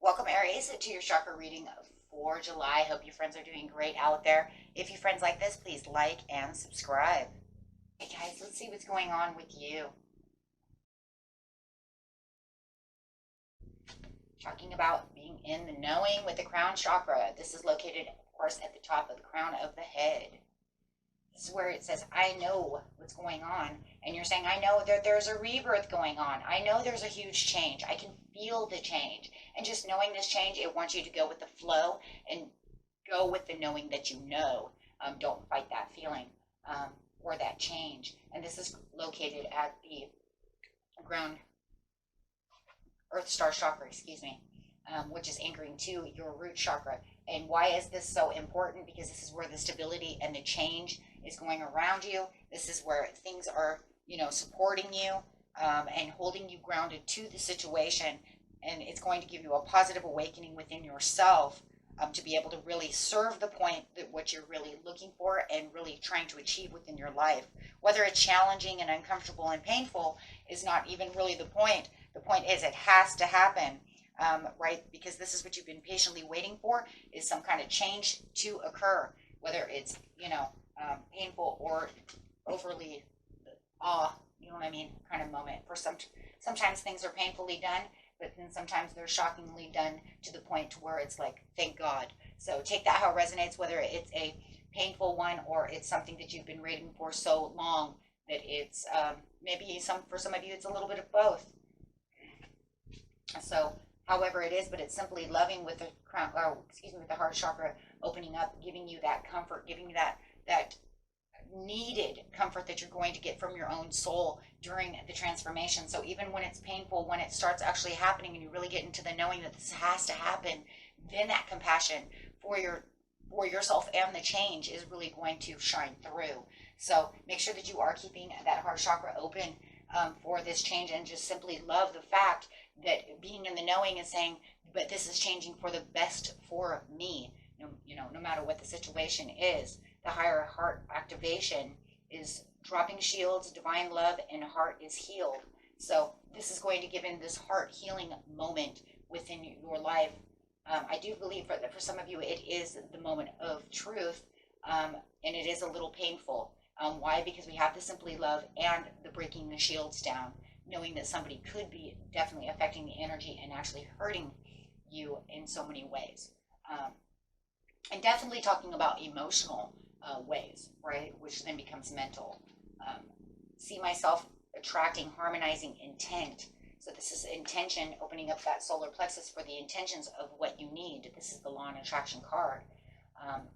Welcome, Aries, to your chakra reading for July. Hope you friends are doing great out there. If you friends like this, please like and subscribe. Hey guys, let's see what's going on with you. Talking about being in the knowing with the crown chakra. This is located, of course, at the top of the crown of the head. This is where it says, I know what's going on. And you're saying, I know that there's a rebirth going on. I know there's a huge change. I can feel the change. And just knowing this change, it wants you to go with the flow and go with the knowing that you know. Don't fight that feeling or that change. And this is located at the ground earth star chakra, which is anchoring to your root chakra. And why is this so important? Because this is where the stability and the change is going around you. This is where things are, supporting you and holding you grounded to the situation. And it's going to give you a positive awakening within yourself to be able to really serve the point that what you're really looking for and really trying to achieve within your life. Whether it's challenging and uncomfortable and painful is not even really the point. The point is it has to happen. Right? Because this is what you've been patiently waiting for, is some kind of change to occur, whether it's, painful or overly kind of moment. Sometimes things are painfully done, but then sometimes they're shockingly done to the point to where it's like, thank God. So take that how it resonates, whether it's a painful one or it's something that you've been waiting for so long that it's maybe for some of you, it's a little bit of both. So however it is, but it's simply loving with the with the heart chakra opening up, giving you that comfort, giving you that needed comfort that you're going to get from your own soul during the transformation. So even when it's painful, when it starts actually happening and you really get into the knowing that this has to happen, then that compassion for yourself and the change is really going to shine through. So make sure that you are keeping that heart chakra open for this change, and just simply love the fact that being in the knowing is saying, but this is changing for the best for me. No matter what the situation is. The higher heart activation is dropping shields, divine love, and heart is healed. So this is going to give in this heart healing moment within your life. I do believe that for some of you, it is the moment of truth, and it is a little painful. Why? Because we have the simply love and the breaking the shields down, knowing that somebody could be definitely affecting the energy and actually hurting you in so many ways. And definitely talking about emotional ways, right? Which then becomes mental. See myself attracting, harmonizing intent. So this is intention, opening up that solar plexus for the intentions of what you need. This is the law and attraction card.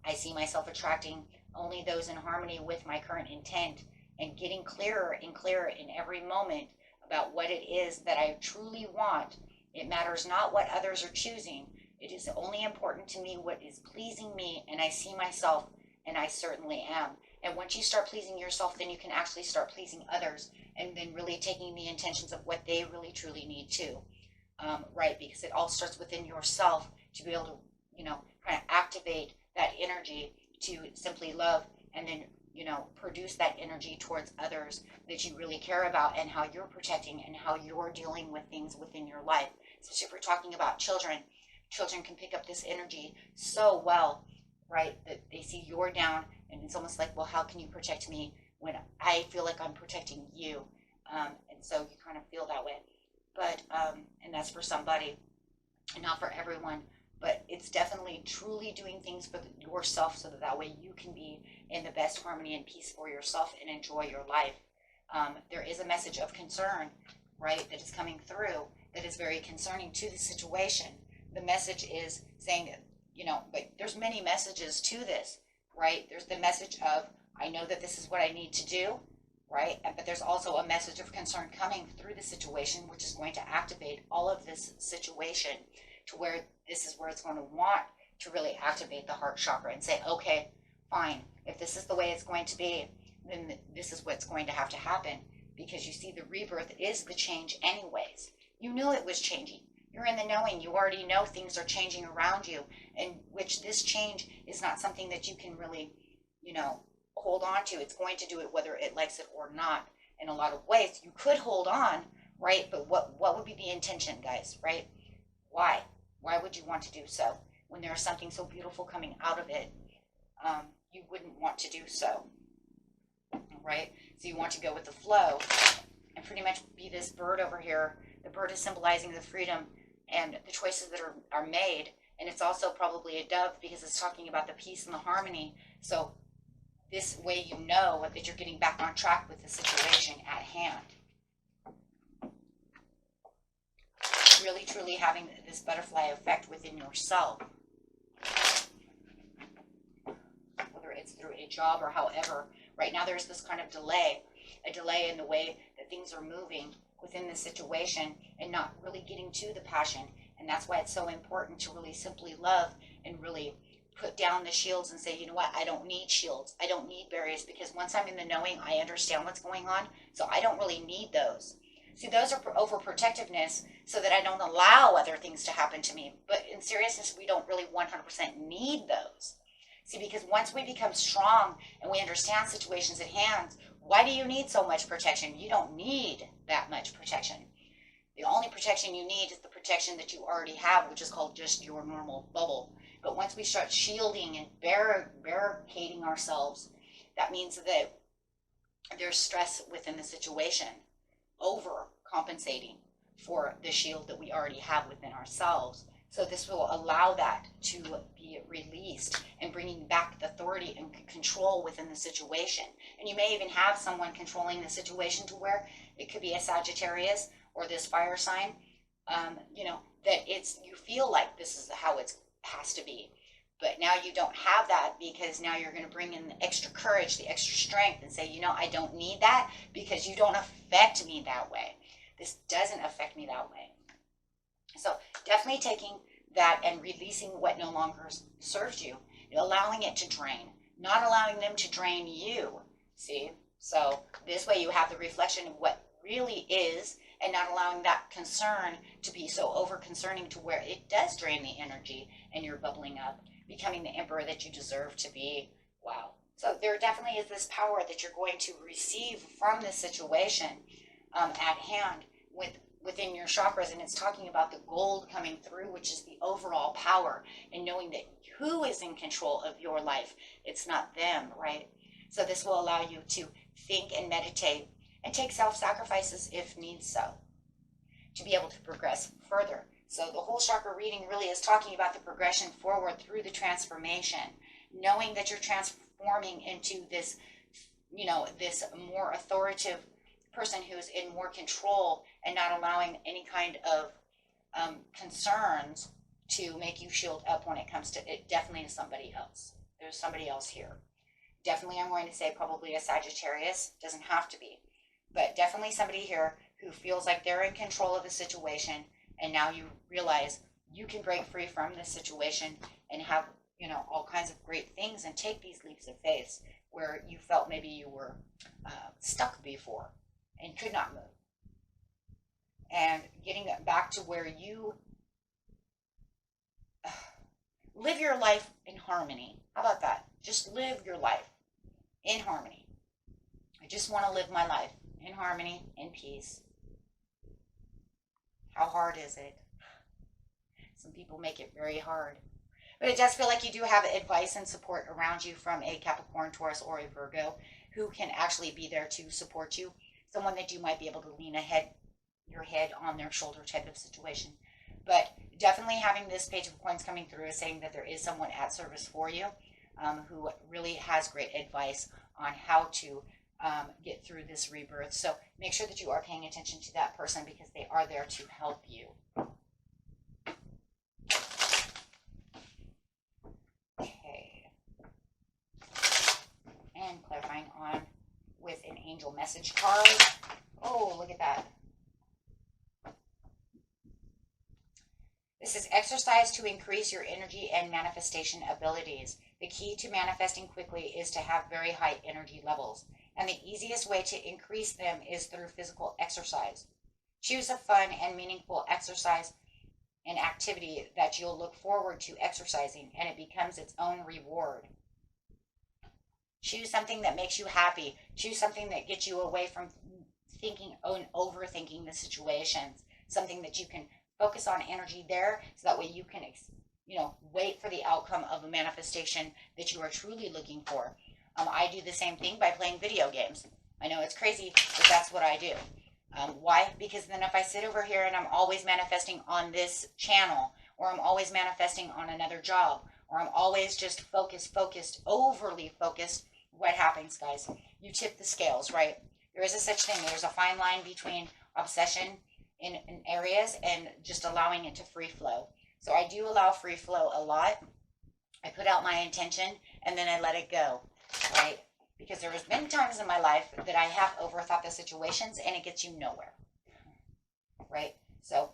I see myself attracting only those in harmony with my current intent, and getting clearer and clearer in every moment about what it is that I truly want. It matters not what others are choosing. It is only important to me what is pleasing me, and I see myself, and I certainly am. And once you start pleasing yourself, then you can actually start pleasing others, and then really taking the intentions of what they really truly need too. Right? Because it all starts within yourself to be able to, kind of activate that energy to simply love, and then, produce that energy towards others that you really care about, and how you're protecting and how you're dealing with things within your life. Especially if we're talking about children. Children can pick up this energy so well, right? That they see you're down, and it's almost like, well, how can you protect me when I feel like I'm protecting you? And so you kind of feel that way. But, and that's for somebody, and not for everyone. But it's definitely truly doing things for yourself, so that way you can be in the best harmony and peace for yourself and enjoy your life. There is a message of concern, right, that is coming through that is very concerning to the situation. The message is saying, but there's many messages to this, right? There's the message of, I know that this is what I need to do, right? But there's also a message of concern coming through the situation, which is going to activate all of this situation to where this is where it's going to want to really activate the heart chakra and say, okay, fine. If this is the way it's going to be, then this is what's going to have to happen. because you see the rebirth is the change anyways. You knew it was changing. You're in the knowing. You already know things are changing around you, and which this change is not something that you can really, hold on to. It's going to do it whether it likes it or not. In a lot of ways, you could hold on, right? But what would be the intention, guys, right? Why? Why would you want to do so when there is something so beautiful coming out of it? You wouldn't want to do so, right? So you want to go with the flow and pretty much be this bird over here. The bird is symbolizing the freedom and the choices that are made. And it's also probably a dove because it's talking about the peace and the harmony. So this way you know that you're getting back on track with the situation at hand. Really, truly having this butterfly effect within yourself. Whether it's through a job or however. Right now there's this kind of delay. A delay in the way that things are moving within the situation and not really getting to the passion. And that's why it's so important to really simply love and really put down the shields and say, you know what, I don't need shields. I don't need barriers, because once I'm in the knowing, I understand what's going on. So I don't really need those. See, those are overprotectiveness so that I don't allow other things to happen to me. But in seriousness, we don't really 100% need those. See, because once we become strong and we understand situations at hand, why do you need so much protection? You don't need that much protection. The only protection you need is the protection that you already have, which is called just your normal bubble. But once we start shielding and barricading ourselves, that means that there's stress within the situation, overcompensating for the shield that we already have within ourselves. So this will allow that to be released and bringing back the authority and control within the situation. And you may even have someone controlling the situation to where it could be a Sagittarius or this fire sign, that you feel like this is how it has to be. But now you don't have that, because now you're going to bring in the extra courage, the extra strength, and say, I don't need that because you don't affect me that way. This doesn't affect me that way. So definitely taking that and releasing what no longer serves you, allowing it to drain, not allowing them to drain you. See? So this way you have the reflection of what really is, and not allowing that concern to be so over concerning to where it does drain the energy and you're bubbling up, becoming the emperor that you deserve to be. Wow. So there definitely is this power that you're going to receive from this situation at hand within your chakras, and it's talking about the gold coming through, which is the overall power, and knowing that who is in control of your life. It's not them, right? So this will allow you to think and meditate and take self-sacrifices if needs so, to be able to progress further. So the whole chakra reading really is talking about the progression forward through the transformation, knowing that you're transforming into this, this more authoritative person who's in more control and not allowing any kind of concerns to make you shield up when it comes to it. Definitely is somebody else. There's somebody else here. Definitely, I'm going to say probably a Sagittarius. Doesn't have to be. But definitely somebody here who feels like they're in control of the situation, and now you realize you can break free from this situation and have, all kinds of great things and take these leaps of faith where you felt maybe you were stuck before and could not move. And getting back to where you live your life in harmony. How about that? Just live your life in harmony. I just want to live my life in harmony, in peace. How hard is it? Some people make it very hard. But it does feel like you do have advice and support around you from a Capricorn, Taurus, or a Virgo who can actually be there to support you. Someone that you might be able to lean your head on their shoulder type of situation. But definitely having this Page of Coins coming through is saying that there is someone at service for you who really has great advice on how to get through this rebirth. So make sure that you are paying attention to that person, because they are there to help you. Okay. And clarifying on with an angel message card. Oh, look at that. This is exercise to increase your energy and manifestation abilities. The key to manifesting quickly is to have very high energy levels. and the easiest way to increase them is through physical exercise. Choose a fun and meaningful exercise and activity that you'll look forward to exercising, and it becomes its own reward. Choose something that makes you happy. Choose something that gets you away from thinking and overthinking the situations. Something that you can focus on energy there, so that way you can, wait for the outcome of a manifestation that you are truly looking for. I do the same thing by playing video games. I know it's crazy, but that's what I do. Why? Because then if I sit over here and I'm always manifesting on this channel, or I'm always manifesting on another job, or I'm always just focused, overly focused, what happens, guys? You tip the scales, right? There is a such thing. There's a fine line between obsession in areas and just allowing it to free flow. So I do allow free flow a lot. I put out my intention and then I let it go, right? Because there has been times in my life that I have overthought the situations and it gets you nowhere, right? So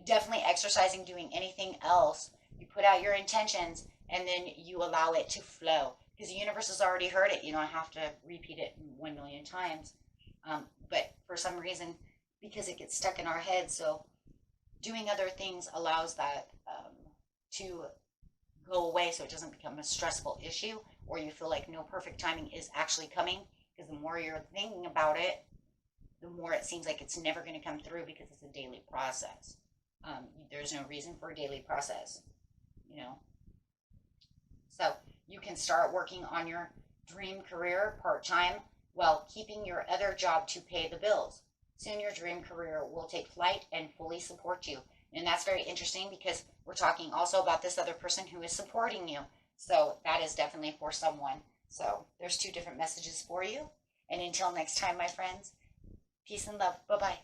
definitely exercising, doing anything else, you put out your intentions and then you allow it to flow, because the universe has already heard it. You don't have to repeat it 1 million times. But for some reason, because it gets stuck in our head, so doing other things allows that to go away, so it doesn't become a stressful issue, or you feel like no perfect timing is actually coming, because the more you're thinking about it, the more it seems like it's never going to come through, because it's a daily process. There's no reason for a daily process, So you can start working on your dream career part-time while keeping your other job to pay the bills. Soon your dream career will take flight and fully support you. And that's very interesting, because we're talking also about this other person who is supporting you. So that is definitely for someone. So there's 2 different messages for you. And until next time, my friends, peace and love. Bye-bye.